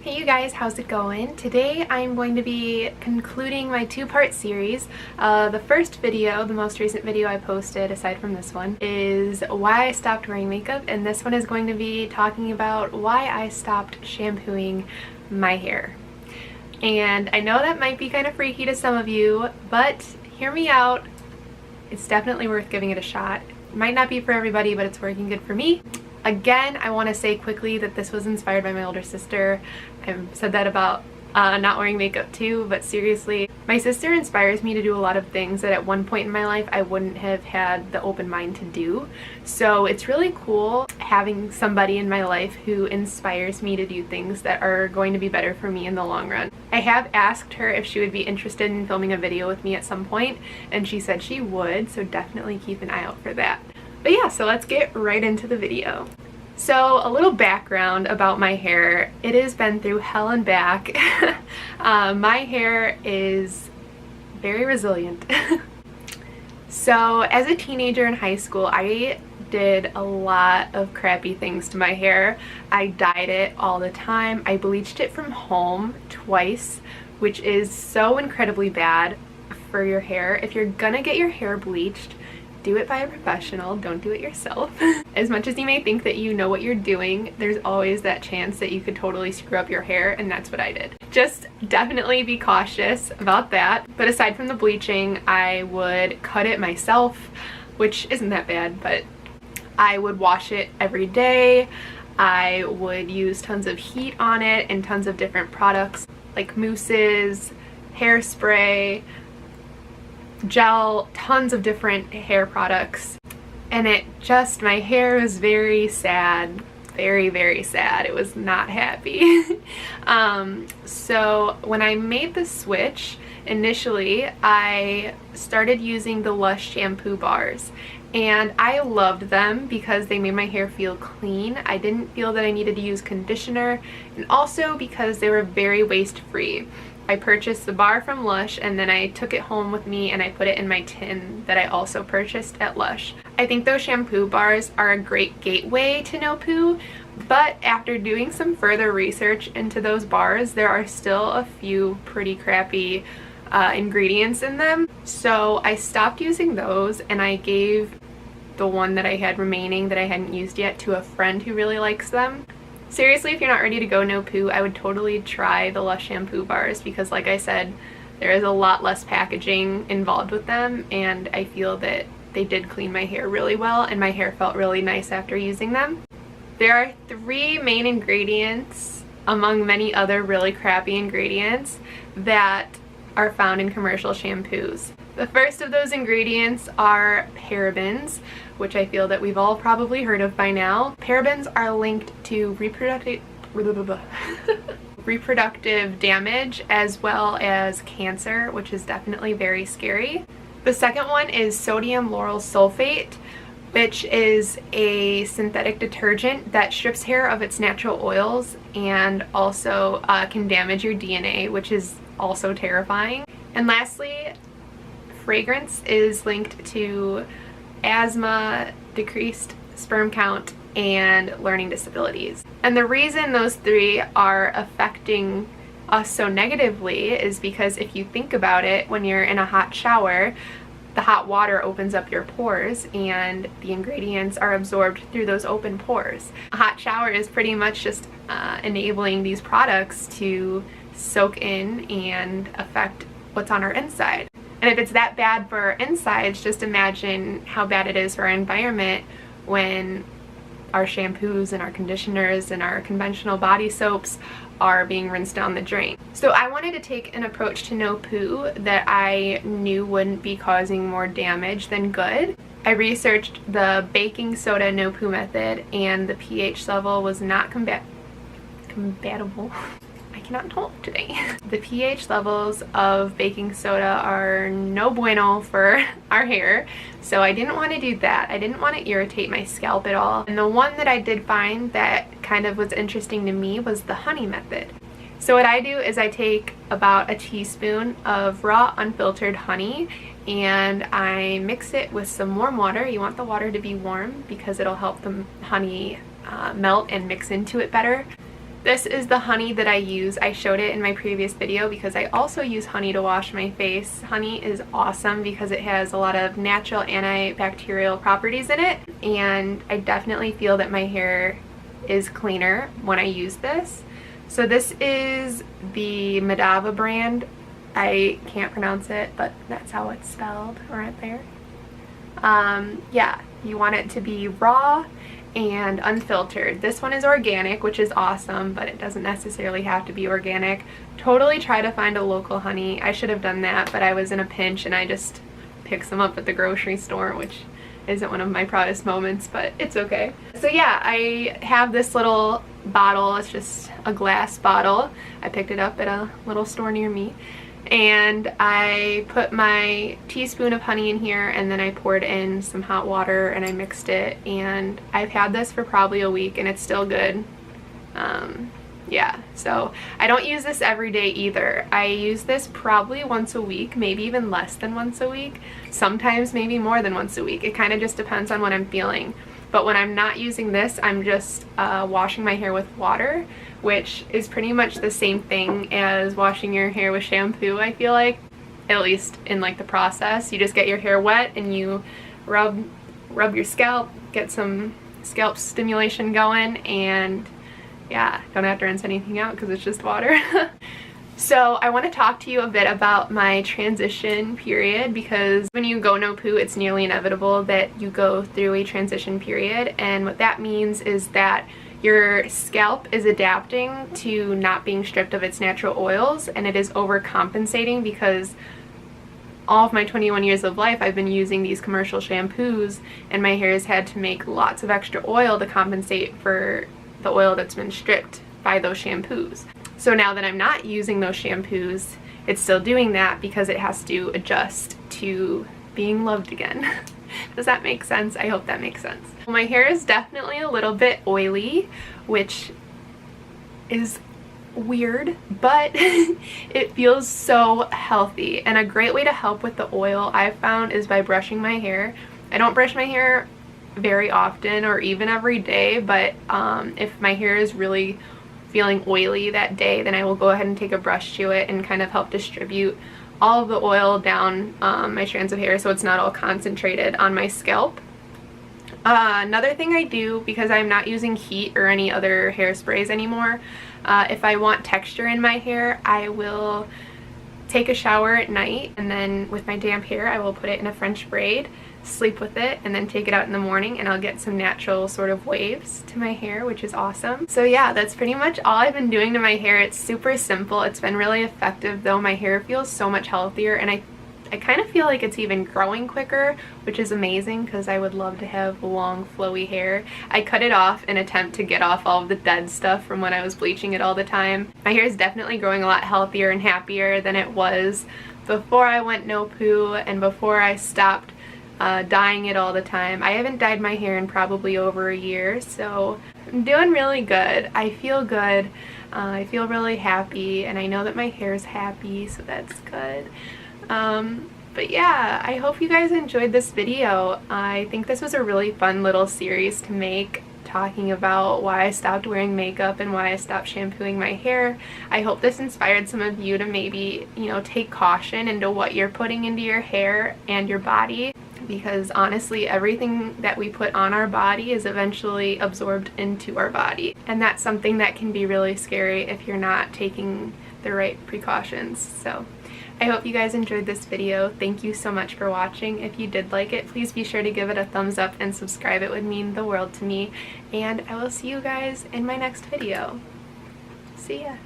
Hey you guys, how's it going? Today I'm going to be concluding my two-part series. The first video, the most recent video I posted aside from this one, is why I stopped wearing makeup, and this one is going to be talking about why I stopped shampooing my hair. And I know that might be kind of freaky to some of you, but hear me out. It's definitely worth giving it a shot. It might not be for everybody, but it's working good for me. Again, I want to say quickly that this was inspired by my older sister. I've said that about not wearing makeup too, but seriously, my sister inspires me to do a lot of things that at one point in my life I wouldn't have had the open mind to do. So it's really cool having somebody in my life who inspires me to do things that are going to be better for me in the long run. I have asked her if she would be interested in filming a video with me at some point, and she said she would, so definitely keep an eye out for that. But yeah, so let's get right into the video. So a little background about my hair. It has been through hell and back. My hair is very resilient. So as a teenager in high school, I did a lot of crappy things to my hair. I dyed it all the time. I bleached it from home twice, which is so incredibly bad for your hair. If you're gonna get your hair bleached, do it by a professional, don't do it yourself. As much as you may think that you know what you're doing, there's always that chance that you could totally screw up your hair, and that's what I did. Just definitely be cautious about that. But aside from the bleaching, I would cut it myself, which isn't that bad, but I would wash it every day. I would use tons of heat on it and tons of different products like mousses, hairspray, gel, tons of different hair products, and my hair was very sad, very sad. It was not happy. So when I made the switch, initially I started using the Lush shampoo bars, and I loved them because they made my hair feel clean. I didn't feel that I needed to use conditioner, and also because they were very waste free. I purchased the bar from Lush, and then I took it home with me and I put it in my tin that I also purchased at Lush. I think those shampoo bars are a great gateway to no poo, but after doing some further research into those bars, there are still a few pretty crappy ingredients in them. So I stopped using those, and I gave the one that I had remaining that I hadn't used yet to a friend who really likes them. Seriously, if you're not ready to go no poo, I would totally try the Lush shampoo bars because, like I said, there is a lot less packaging involved with them, and I feel that they did clean my hair really well, and my hair felt really nice after using them. There are 3 main ingredients, among many other really crappy ingredients, that are found in commercial shampoos. The first of those ingredients are parabens, which I feel that we've all probably heard of by now. Parabens are linked to reproductive damage as well as cancer, which is definitely very scary. The second one is sodium lauryl sulfate, which is a synthetic detergent that strips hair of its natural oils and also can damage your DNA, which is also terrifying. And lastly, fragrance is linked to asthma, decreased sperm count, and learning disabilities. And the reason those 3 are affecting us so negatively is because if you think about it, when you're in a hot shower, the hot water opens up your pores and the ingredients are absorbed through those open pores. A hot shower is pretty much just enabling these products to soak in and affect what's on our inside. And if it's that bad for our insides, just imagine how bad it is for our environment when our shampoos and our conditioners and our conventional body soaps are being rinsed down the drain. So I wanted to take an approach to no poo that I knew wouldn't be causing more damage than good. I researched the baking soda no poo method, and the pH level was not compatible. I cannot talk today. The pH levels of baking soda are no bueno for our hair, so I didn't want to do that. I didn't want to irritate my scalp at all. And the one that I did find that kind of was interesting to me was the honey method. So what I do is I take about a teaspoon of raw unfiltered honey and I mix it with some warm water. You want the water to be warm because it'll help the honey melt and mix into it better. This is the honey that I use. I showed it in my previous video because I also use honey to wash my face. Honey is awesome because it has a lot of natural antibacterial properties in it, and I definitely feel that my hair is cleaner when I use this. So this is the Medava brand. I can't pronounce it, but that's how it's spelled right there. Yeah, you want it to be raw and unfiltered. This one is organic, which is awesome, but it doesn't necessarily have to be organic. Totally try to find a local honey. I should have done that, but I was in a pinch and I just picked some up at the grocery store, which isn't one of my proudest moments, but it's okay. So yeah, I have this little bottle. It's just a glass bottle. I picked it up at a little store near me. And I put my teaspoon of honey in here, and then I poured in some hot water and I mixed it, and I've had this for probably a week and it's still good. Yeah, so I don't use this every day either. I use this probably once a week, maybe even less than once a week, sometimes maybe more than once a week. It kind of just depends on what I'm feeling. But when I'm not using this, I'm just washing my hair with water, which is pretty much the same thing as washing your hair with shampoo, I feel like. At least in like the process. You just get your hair wet and you rub your scalp, get some scalp stimulation going, and yeah, don't have to rinse anything out because it's just water. So I want to talk to you a bit about my transition period, because when you go no poo, it's nearly inevitable that you go through a transition period, and what that means is that your scalp is adapting to not being stripped of its natural oils, and it is overcompensating because all of my 21 years of life I've been using these commercial shampoos, and my hair has had to make lots of extra oil to compensate for the oil that's been stripped by those shampoos. So now that I'm not using those shampoos, it's still doing that because it has to adjust to being loved again. Does that make sense? I hope that makes sense. My hair is definitely a little bit oily, which is weird, but it feels so healthy. And a great way to help with the oil I've found is by brushing my hair. I don't brush my hair very often or even every day, but if my hair is really feeling oily that day, then I will go ahead and take a brush to it and kind of help distribute all of the oil down my strands of hair so it's not all concentrated on my scalp. Another thing I do, because I'm not using heat or any other hairsprays anymore, if I want texture in my hair, I will take a shower at night, and then with my damp hair I will put it in a French braid, sleep with it, and then take it out in the morning, and I'll get some natural sort of waves to my hair, which is awesome. So yeah, that's pretty much all I've been doing to my hair. It's super simple. It's been really effective though. My hair feels so much healthier, and I kind of feel like it's even growing quicker, which is amazing because I would love to have long flowy hair. I cut it off in an attempt to get off all of the dead stuff from when I was bleaching it all the time. My hair is definitely growing a lot healthier and happier than it was before I went no poo and before I stopped dyeing it all the time. I haven't dyed my hair in probably over a year, so I'm doing really good. I feel good. I feel really happy, and I know that my hair is happy, so that's good. But yeah, I hope you guys enjoyed this video. I think this was a really fun little series to make, talking about why I stopped wearing makeup and why I stopped shampooing my hair. I hope this inspired some of you to maybe, you know, take caution into what you're putting into your hair and your body, because honestly everything that we put on our body is eventually absorbed into our body, and that's something that can be really scary if you're not taking the right precautions. So I hope you guys enjoyed this video. Thank you so much for watching. If you did like it, please be sure to give it a thumbs up and subscribe. It would mean the world to me, and I will see you guys in my next video. See ya!